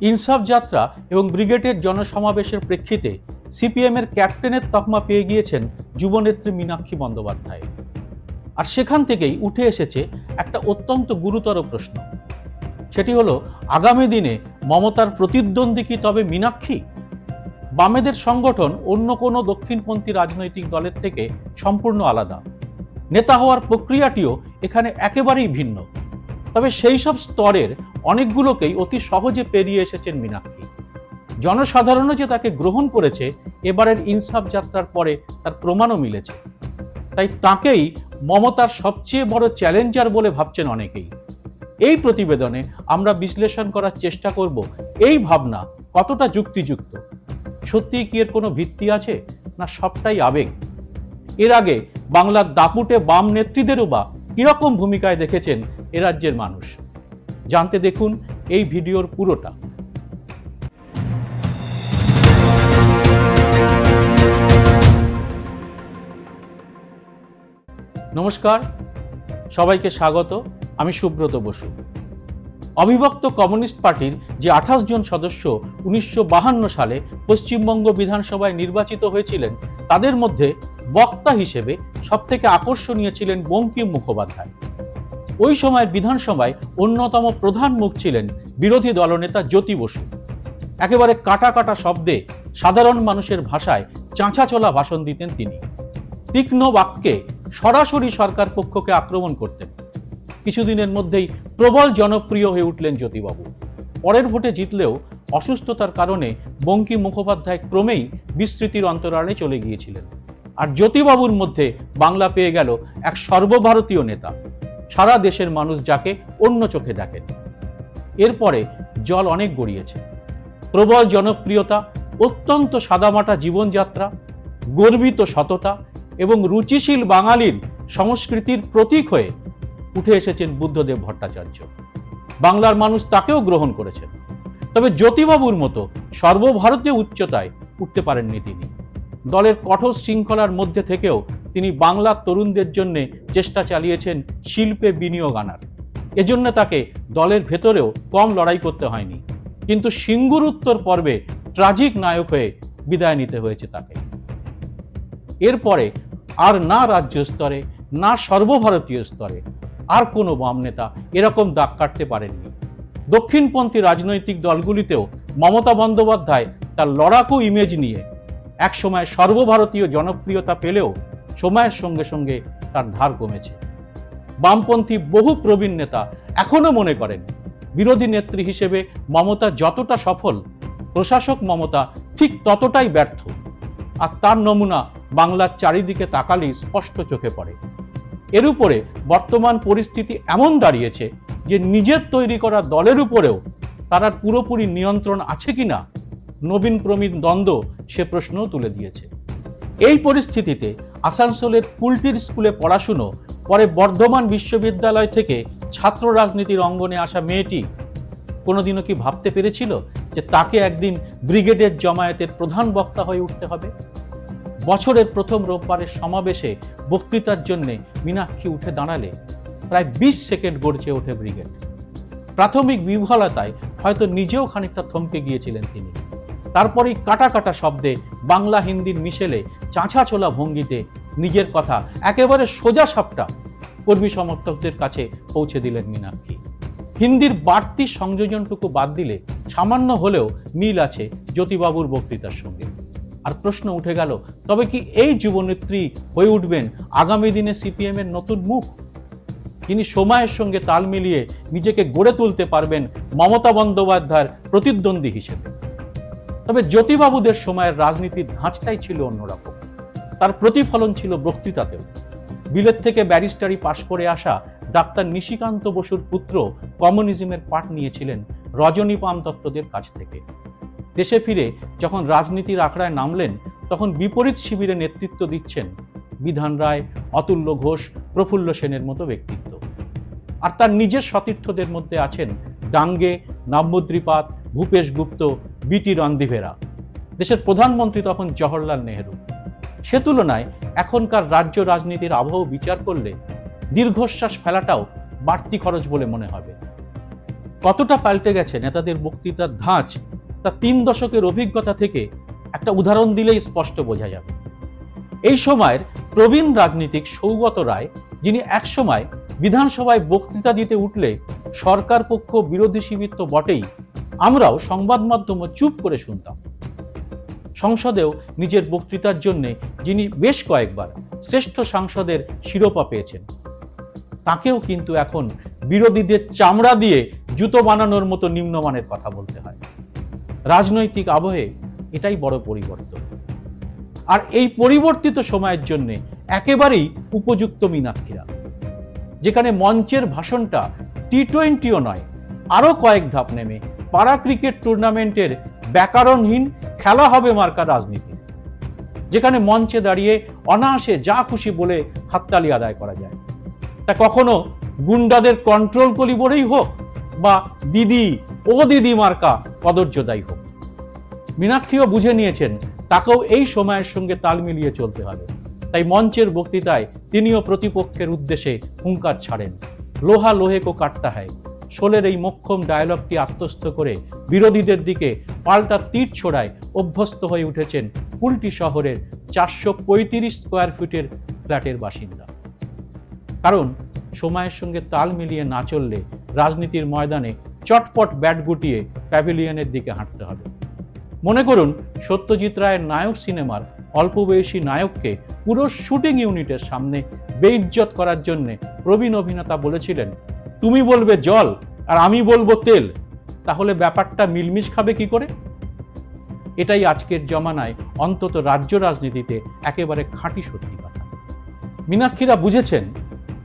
ইনসাফ যাত্রা এবং ব্রিগেডের জনসমাবেশের প্রেক্ষিতে সিপিএমের ক্যাপ্টেনের তকমা পেয়ে গিয়েছেন যুবনেত্রী মীনাক্ষী বন্দ্যোপাধ্যায়। আর সেখান থেকেই উঠে এসেছে একটা অত্যন্ত গুরুতর প্রশ্ন। সেটি হলো, আগামী দিনে মমতার প্রতিদ্বন্দ্বী কি তবে মীনাক্ষী? বামেদের সংগঠন অন্য কোনো দক্ষিণপন্থী রাজনৈতিক দলের থেকে সম্পূর্ণ আলাদা। নেতা হওয়ার প্রক্রিয়াটিও এখানে একেবারেই ভিন্ন। তবে সেই সব স্তরের অনেকগুলোকেই অতি সহজে পেরিয়ে এসেছেন মীনাক্ষী। জনসাধারণও যে তাকে গ্রহণ করেছে এবারের ইনসাফ যাত্রার পরে তার প্রমাণও মিলেছে। তাই তাকেই মমতার সবচেয়ে বড় চ্যালেঞ্জার বলে ভাবছেন অনেকেই। এই প্রতিবেদনে আমরা বিশ্লেষণ করার চেষ্টা করব এই ভাবনা কতটা যুক্তিযুক্ত। সত্যিই কি এর কোনো ভিত্তি আছে, না সবটাই আবেগ? এর আগে বাংলার দাপুটে বাম নেত্রীদেরও বা কিরকম ভূমিকায় দেখেছেন এ রাজ্যের মানুষ? জানতে দেখুন এই ভিডিওর পুরোটা। নমস্কার, সবাইকে স্বাগত। আমি সুব্রত বসু। অবিভক্ত কমিউনিস্ট পার্টির যে 28 জন সদস্য 1952 সালে পশ্চিমবঙ্গ বিধানসভায় নির্বাচিত হয়েছিলেন, তাদের মধ্যে বক্তা হিসেবে সবথেকে আকর্ষণীয় ছিলেন বঙ্কিম মুখোপাধ্যায়। ওই সময়ের বিধানসভায় অন্যতম প্রধান মুখ ছিলেন বিরোধী দলনেতা জ্যোতি বসু। একেবারে কাটা কাটা শব্দে সাধারণ মানুষের ভাষায় চাঁচাছোলা ভাষণ দিতেন তিনি। তীক্ষ্ণ বাক্যে সরাসরি সরকার পক্ষকে আক্রমণ করতেন। কিছুদিনের মধ্যেই প্রবল জনপ্রিয় হয়ে উঠলেন জ্যোতিবাবু। পরের ভোটে জিতলেও অসুস্থতার কারণে বঙ্কিম মুখোপাধ্যায় ক্রমেই বিস্মৃতির অন্তরালে চলে গিয়েছিলেন। আর জ্যোতিবাবুর মধ্যে বাংলা পেয়ে গেল এক সর্বভারতীয় নেতা, সারা দেশের মানুষ যাকে অন্য চোখে দেখেন। এরপরে জল অনেক গড়িয়েছে। প্রবল জনপ্রিয়তা, অত্যন্ত সাদামাটা জীবনযাত্রা, গর্বিত সততা এবং রুচিশীল বাঙালির সংস্কৃতির প্রতীক হয়ে উঠে এসেছেন বুদ্ধদেব ভট্টাচার্য। বাংলার মানুষ তাকেও গ্রহণ করেছেন। তবে জ্যোতিবাবুর মতো সর্বভারতীয় উচ্চতায় উঠতে পারেননি তিনি। দলের কঠোর শৃঙ্খলার মধ্যে থেকেও তিনি বাংলার তরুণদের জন্য চেষ্টা চালিয়েছেন শিল্পে বিনিয়োগ আনার। এজন্য তাকে দলের ভেতরেও কম লড়াই করতে হয়নি। কিন্তু সিঙ্গুর উত্তর পর্বে ট্রাজিক নায়ক হয়ে বিদায় নিতে হয়েছে তাকে। এরপরে আর না রাজ্য স্তরে না সর্বভারতীয় স্তরে আর কোনো বাম নেতা এরকম দাগ কাটতে পারেননি। দক্ষিণপন্থী রাজনৈতিক দলগুলিতেও মমতা বন্দ্যোপাধ্যায় তার লড়াকু ইমেজ নিয়ে একসময় সর্বভারতীয় জনপ্রিয়তা পেলেও সময়ের সঙ্গে সঙ্গে তার ধার কমেছে। বামপন্থী বহু প্রবীণ নেতা এখনো মনে করেন বিরোধী নেত্রী হিসেবে মমতা যতটা সফল, প্রশাসক মমতা ঠিক ততটাই ব্যর্থ। আর তার নমুনা বাংলার চারিদিকে তাকালেই স্পষ্ট চোখে পড়ে। এর উপরে বর্তমান পরিস্থিতি এমন দাঁড়িয়েছে যে নিজের তৈরি করা দলের উপরেও তার আর পুরোপুরি নিয়ন্ত্রণ আছে কিনা নবীন প্রবীণ দ্বন্দ্ব সে প্রশ্নও তুলে দিয়েছে। এই পরিস্থিতিতে আসানসোলের কুলটির স্কুলে পড়াশুনো, পরে বর্ধমান বিশ্ববিদ্যালয় থেকে ছাত্র রাজনীতির অঙ্গনে আসা মেয়েটি কোনোদিনও কি ভাবতে পেরেছিল যে তাকে একদিন ব্রিগেডের জমায়েতের প্রধান বক্তা হয়ে উঠতে হবে? বছরের প্রথম রোববারের সমাবেশে বক্তৃতার জন্য মীনাক্ষী উঠে দাঁড়ালে প্রায় 20 সেকেন্ড গড়িয়ে ওঠে ব্রিগেড। প্রাথমিক বিহ্বলতায় হয়তো নিজেও খানিকটা থমকে গিয়েছিলেন তিনি। তারপরেই কাটা কাটা শব্দে বাংলা হিন্দির মিশেলে চাঁচাছোলা ভঙ্গিতে নিজের কথা একেবারে সোজা সাপটা কর্মী সমর্থকদের কাছে পৌঁছে দিলেন মীনাক্ষী। হিন্দির বাড়তি সংযোজনটুকু বাদ দিলে সামান্য হলেও মিল আছে জ্যোতিবাবুর বক্তৃতার সঙ্গে। আর প্রশ্ন উঠে গেল, তবে কি এই যুবনেত্রী হয়ে উঠবেন আগামী দিনে সিপিএম এর নতুন মুখ? তিনি সময়ের সঙ্গে তাল মিলিয়ে নিজেকে গড়ে তুলতে পারবেন মমতা বন্দ্যোপাধ্যায়ের প্রতিদ্বন্দ্বী হিসেবে। তবে জ্যোতিবাবুদের সময়ের রাজনীতির ধাঁচটাই ছিল অন্যরকম। তার প্রতিফলন ছিল বক্তৃতাতেও। বিলেত থেকে ব্যারিস্টারি পাশ করে আসা ডাক্তার নিশিকান্ত বসুর পুত্র কমিউনিজমের পাঠ নিয়েছিলেন রজনী পান দত্তদের কাছ থেকে। দেশে ফিরে যখন রাজনীতির আখড়ায় নামলেন, তখন বিপরীত শিবিরে নেতৃত্ব দিচ্ছেন বিধান রায়, অতুল্য ঘোষ, প্রফুল্ল সেনের মতো ব্যক্তিত্ব। আর তার নিজের সতীর্থদের মধ্যে আছেন ডাঙ্গে, নব্যদ্রীপাত, ভূপেশ গুপ্ত, বিটি রন্দিভেরা। দেশের প্রধানমন্ত্রী তখন জওহরলাল নেহেরু। সে তুলনায় এখনকার রাজ্য রাজনীতির আবহ বিচার করলে দীর্ঘশ্বাস ফেলাটাও বাড়তি খরচ বলে মনে হবে। কতটা পাল্টে গেছে নেতাদের বক্তৃতার ধাঁচ তা 3 দশকের অভিজ্ঞতা থেকে একটা উদাহরণ দিলেই স্পষ্ট বোঝা যাবে। এই সময়ের প্রবীণ রাজনীতিক সৌগত রায়, যিনি একসময় বিধানসভায় বক্তৃতা দিতে উঠলে সরকার পক্ষ বিরোধী শিবির তো বটেই, আমরাও সংবাদ মাধ্যমে চুপ করে শুনতাম। সংসদেও নিজের বক্তৃতার জন্য যিনি বেশ কয়েকবার শ্রেষ্ঠ সাংসদের শিরোপা পেয়েছেন, তাকেও কিন্তু এখন বিরোধীদের চামড়া দিয়ে জুতো বানানোর মতো নিম্নমানের কথা বলতে হয়। রাজনৈতিক আবহে এটাই বড় পরিবর্তন। আর এই পরিবর্তিত সময়ের জন্য একেবারেই উপযুক্ত মীনাক্ষীরা, যেখানে মঞ্চের ভাষণটা টি-20ও নয়, আরো কয়েক ধাপ নেমে পাড়া ক্রিকেট টুর্নামেন্টের ব্যাকরণহীন খেলা হবে মার্কা রাজনীতি, যেখানে মঞ্চে দাঁড়িয়ে অনায়াসে যা খুশি বলে হাততালি আদায় করা যায়, তা কখনো গুন্ডাদের কন্ট্রোল কলি বলেই হোক বা দিদি ও দিদি মার্কা কদর্যদায়ী হোক। মীনাক্ষীও বুঝে নিয়েছেন তাকেও এই সময়ের সঙ্গে তাল মিলিয়ে চলতে হবে। তাই মঞ্চের বক্তৃতায় তিনিও প্রতিপক্ষের উদ্দেশ্যে হুঙ্কার ছাড়েন, লোহা লোহে কো কাটতা হয়। শোলের এই মোক্ষম ডায়লগটি আত্মস্থ করে বিরোধীদের দিকে পাল্টা তীর ছোড়ায় অভ্যস্ত হয়ে উঠেছেন কুলটি শহরের 435 স্কোয়ার ফিটের ফ্ল্যাটের বাসিন্দা। কারণ সময়ের সঙ্গে তাল মিলিয়ে না চললে রাজনীতির ময়দানে চটপট ব্যাট গুটিয়ে প্যাভিলিয়নের দিকে হাঁটতে হবে। মনে করুন, সত্যজিৎ রায়ের নায়ক সিনেমার অল্প বয়সী নায়ককে পুরো শুটিং ইউনিটের সামনে বেইজ্জত করার জন্য প্রবীণ অভিনেতা বলেছিলেন, তুমি বলবে জল আর আমি বলবো তেল, তাহলে ব্যাপারটা মিলমিশ খাবে কি করে? এটাই আজকের জমানায় অন্তত রাজ্য রাজনীতিতে একেবারে খাঁটি সত্যি কথা। মীনাক্ষীরা বুঝেছেন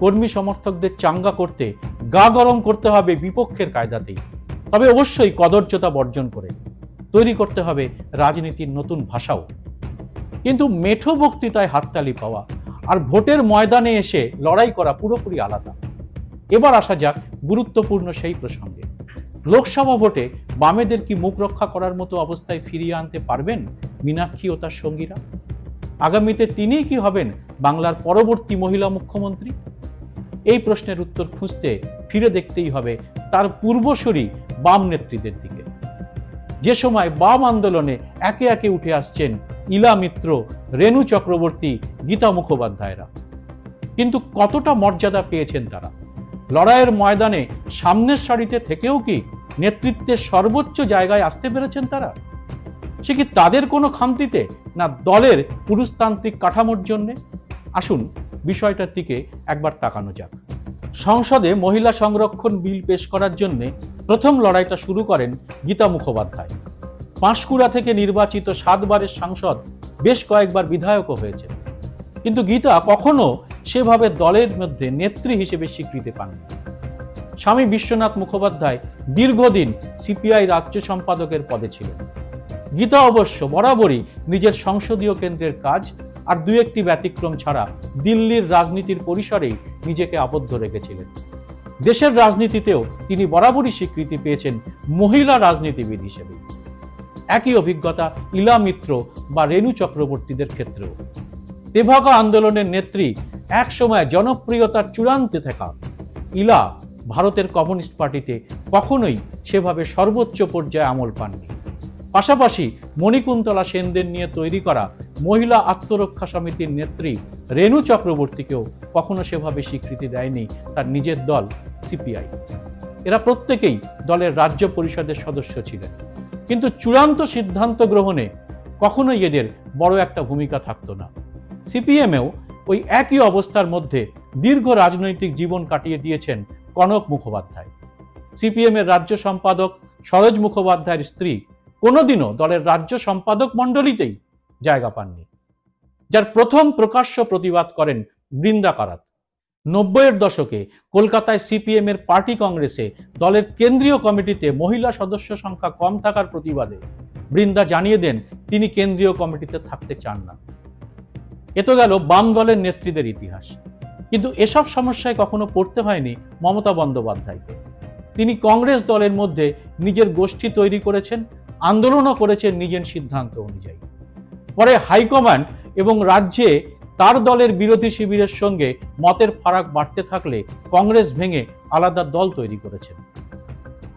কর্মী সমর্থকদের চাঙ্গা করতে গা গরম করতে হবে বিপক্ষের কায়দাতেই, তবে অবশ্যই কদর্যতা বর্জন করে। তৈরি করতে হবে রাজনীতির নতুন ভাষাও। কিন্তু মেঠো বক্তৃতায় হাততালি পাওয়া আর ভোটের ময়দানে এসে লড়াই করা পুরোপুরি আলাদা। এবার আসা যাক গুরুত্বপূর্ণ সেই প্রসঙ্গে। লোকসভা ভোটে বামেদের কি মুখ রক্ষা করার মতো অবস্থায় ফিরিয়ে আনতে পারবেন মীনাক্ষী ও তার সঙ্গীরা? আগামীতে তিনিই কি হবেন বাংলার পরবর্তী মহিলা মুখ্যমন্ত্রী? এই প্রশ্নের উত্তর খুঁজতে ফিরে দেখতেই হবে তার পূর্বসূরি বাম নেত্রীদের দিকে। যে সময় বাম আন্দোলনে একে একে উঠে আসছেন ইলা মিত্র, রেণু চক্রবর্তী, গীতা মুখোপাধ্যায়রা। কিন্তু কতটা মর্যাদা পেয়েছেন তারা? লড়াইয়ের ময়দানে সামনের সারিতে থেকেও কি নেতৃত্বের সর্বোচ্চ জায়গায় আসতে পেরেছেন তারা? সে কি তাদের কোনো খামতিতে, না দলের পুরুষতান্ত্রিক কাঠামোর জন্যে? আসুন বিষয়টার দিকে একবার তাকানো যাক। সংসদে মহিলা সংরক্ষণ বিল পেশ করার জন্য প্রথম লড়াইটা শুরু করেন গীতা মুখোপাধ্যায়। পাঁশকুড়া থেকে নির্বাচিত 7 বারের সাংসদ, বেশ কয়েকবার বিধায়কও হয়েছে। কিন্তু গীতা কখনো সেভাবে দলের মধ্যে নেত্রী হিসেবে স্বীকৃতি পাননি। স্বামী বিশ্বনাথ মুখোপাধ্যায় দীর্ঘদিন সিপিআই রাজ্য সম্পাদকের পদে ছিলেন। গীতা অবশ্য বরাবরই নিজের সংসদীয় কেন্দ্রের কাজ আর 2-1টি ব্যতিক্রম ছাড়া দিল্লির রাজনীতির পরিসরেই নিজেকে আবদ্ধ রেখেছিলেন। দেশের রাজনীতিতেও তিনি বরাবরই স্বীকৃতি পেয়েছেন মহিলা রাজনীতিবিদ হিসেবে। একই অভিজ্ঞতা ইলা মিত্র বা রেণু চক্রবর্তীদের ক্ষেত্রেও। তেভাগা আন্দোলনের নেত্রী, এক সময় জনপ্রিয়তার চূড়ান্তে থাকা ইলা ভারতের কমিউনিস্ট পার্টিতে কখনোই সেভাবে সর্বোচ্চ পর্যায়ে আমল পাননি। পাশাপাশি মণিকুন্তলা সেনদের নিয়ে তৈরি করা মহিলা আত্মরক্ষা সমিতির নেত্রী রেণু চক্রবর্তীকেও কখনো সেভাবে স্বীকৃতি দেয়নি তার নিজের দল সিপিআই। এরা প্রত্যেকেই দলের রাজ্য পরিষদের সদস্য ছিলেন, কিন্তু চূড়ান্ত সিদ্ধান্ত গ্রহণে কখনোই এদের বড় একটা ভূমিকা থাকতো না। সিপিএমেও ওই একই অবস্থার মধ্যে দীর্ঘ রাজনৈতিক জীবন কাটিয়ে দিয়েছেন কনক মুখোপাধ্যায়। সিপিএমের রাজ্য সম্পাদক সরোজ মুখোপাধ্যায়ের স্ত্রী কোনোদিনও দলের রাজ্য সম্পাদক মণ্ডলীতেই জায়গা পাননি, যার প্রথম প্রকাশ্য প্রতিবাদ করেন বৃন্দা কারাত। 90-এর দশকে কলকাতায় সিপিএমের পার্টি কংগ্রেসে দলের কেন্দ্রীয় কমিটিতে মহিলা সদস্য সংখ্যা কম থাকার প্রতিবাদে বৃন্দা জানিয়ে দেন তিনি কেন্দ্রীয় কমিটিতে থাকতে চান না। এ তো গেল বাম দলের নেত্রীদের ইতিহাস। কিন্তু এসব সমস্যায় কখনো পড়তে হয়নি মমতা বন্দ্যোপাধ্যায়কে। তিনি কংগ্রেস দলের মধ্যে নিজের গোষ্ঠী তৈরি করেছেন, আন্দোলনও করেছেন নিজের সিদ্ধান্ত অনুযায়ী। পরে হাইকমান্ড এবং রাজ্যে তার দলের বিরোধী শিবিরের সঙ্গে মতের ফারাক বাড়তে থাকলে কংগ্রেস ভেঙে আলাদা দল তৈরি করেছেন।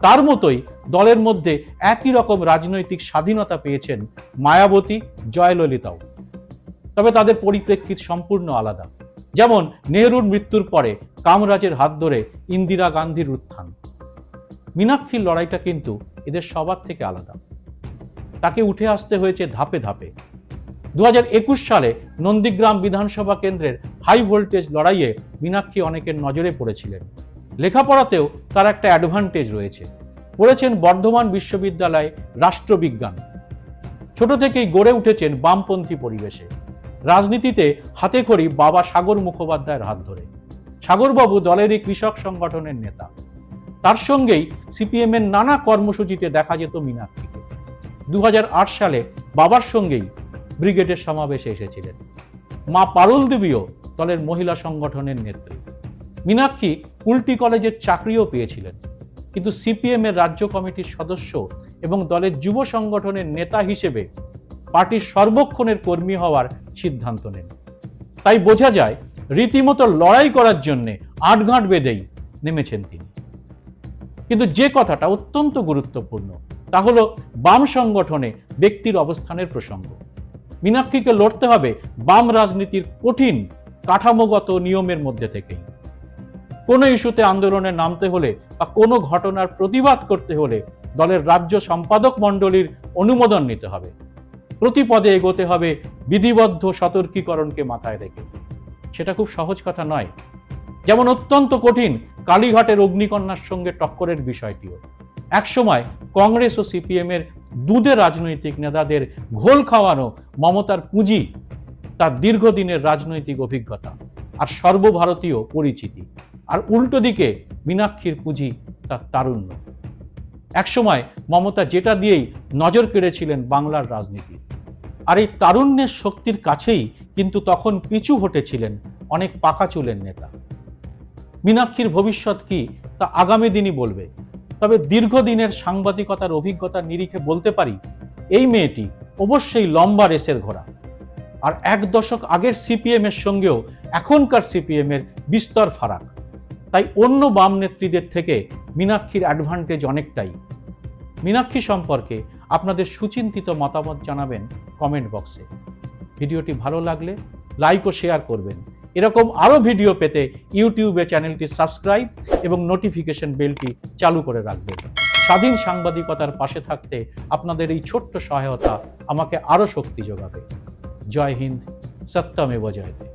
তার মতোই দলের মধ্যে একই রকম রাজনৈতিক স্বাধীনতা পেয়েছেন মায়াবতী, জয়ললিতাও। তবে তাদের পরিপ্রেক্ষিত সম্পূর্ণ আলাদা। যেমন নেহরুর মৃত্যুর পরে কামরাজের হাত ধরে ইন্দিরা গান্ধীর উত্থান, মীনাক্ষীর লড়াইটা কিন্তু এদের সবার থেকে আলাদা। তাকে উঠে আসতে হয়েছে ধাপে ধাপে। 2021 সালে নন্দীগ্রাম বিধানসভা কেন্দ্রের হাই ভোল্টেজ লড়াইয়ে মীনাক্ষী অনেকের নজরে পড়েছিলেন। লেখাপড়াতেও তার একটা অ্যাডভান্টেজ রয়েছে। পড়েছেন বর্ধমান বিশ্ববিদ্যালয়ে রাষ্ট্রবিজ্ঞান। ছোট থেকেই গড়ে উঠেছেন বামপন্থী পরিবেশে। রাজনীতিতে হাতেখড়ি বাবা সাগর মুখোপাধ্যায়ের হাত ধরে। সাগরবাবু দলেরই কৃষক সংগঠনের নেতা। তার সঙ্গেই সিপিএম এর নানা কর্মসূচিতে দেখা যেত মীনাক্ষীকে। 2008 সালে বাবার সঙ্গেই ব্রিগেডের সমাবেশে এসেছিলেন। মা পারুল দেবীও দলের মহিলা সংগঠনের নেত্রী। মীনাক্ষী কুলটি কলেজের চাকরিও পেয়েছিলেন, কিন্তু সিপিএম এর রাজ্য কমিটির সদস্য এবং দলের যুব সংগঠনের নেতা হিসেবে পার্টির সর্বক্ষণের কর্মী হওয়ার সিদ্ধান্ত নেন। তাই বোঝা যায় রীতিমতো লড়াই করার জন্য আটঘাট বেঁধেই নেমেছেন তিনি। কিন্তু যে কথাটা অত্যন্ত গুরুত্বপূর্ণ তা হলো বাম সংগঠনে ব্যক্তির অবস্থানের প্রসঙ্গ। মীনাক্ষীকে লড়তে হবে বাম রাজনীতির কঠিন কাঠামোগত নিয়মের মধ্যে থেকেই। কোনো ইস্যুতে আন্দোলনে নামতে হলে বা কোনো ঘটনার প্রতিবাদ করতে হলে দলের রাজ্য সম্পাদক মণ্ডলীর অনুমোদন নিতে হবে। প্রতি পদে এগোতে হবে বিধিবদ্ধ সতর্কীকরণকে মাথায় রেখে। সেটা খুব সহজ কথা নয়। যেমন অত্যন্ত কঠিন কালীঘাটের অগ্নিকন্যার সঙ্গে টক্করের বিষয়টিও। একসময় কংগ্রেস ও সিপিএম এর দুধে রাজনৈতিক নেতাদের ঘোল খাওয়ানো মমতার পুঁজি তার দীর্ঘদিনের রাজনৈতিক অভিজ্ঞতা আর সর্বভারতীয় পরিচিতি, আর উল্টো দিকে মীনাক্ষীর পুঁজি তার তারুণ্য। একসময় মমতা যেটা দিয়েই নজর কেড়েছিলেন বাংলার রাজনীতি, আর এই তারুণ্যের শক্তির কাছেই কিন্তু তখন পিছু হটেছিলেন অনেক পাকা চুলের নেতা। মীনাক্ষীর ভবিষ্যৎ কি তা আগামী দিনই বলবে। তবে দীর্ঘদিনের সাংবাদিকতার অভিজ্ঞতার নিরিখে বলতে পারি, এই মেয়েটি অবশ্যই লম্বা রেসের ঘোড়া। আর এক দশক আগের সিপিএম এর সঙ্গেও এখনকার সিপিএম এর বিস্তর ফারাক। তাই অন্য বাম নেত্রীদের থেকে মীনাক্ষীর অ্যাডভান্টেজ অনেকটাই। মীনাক্ষী সম্পর্কে আপনাদের সুচিন্তিত মতামত জানাবেন কমেন্ট বক্সে। ভিডিওটি ভালো লাগলে লাইক ও শেয়ার করবেন। এরকম আরও ভিডিও পেতে ইউটিউবে চ্যানেলটি সাবস্ক্রাইব এবং নোটিফিকেশন বেলটি চালু করে রাখবেন। স্বাধীন সাংবাদিকতার পাশে থাকতে আপনাদের এই ছোট্ট সহায়তা আমাকে আরও শক্তি যোগাবে। জয় হিন্দ, সত্যমেব জয়তে।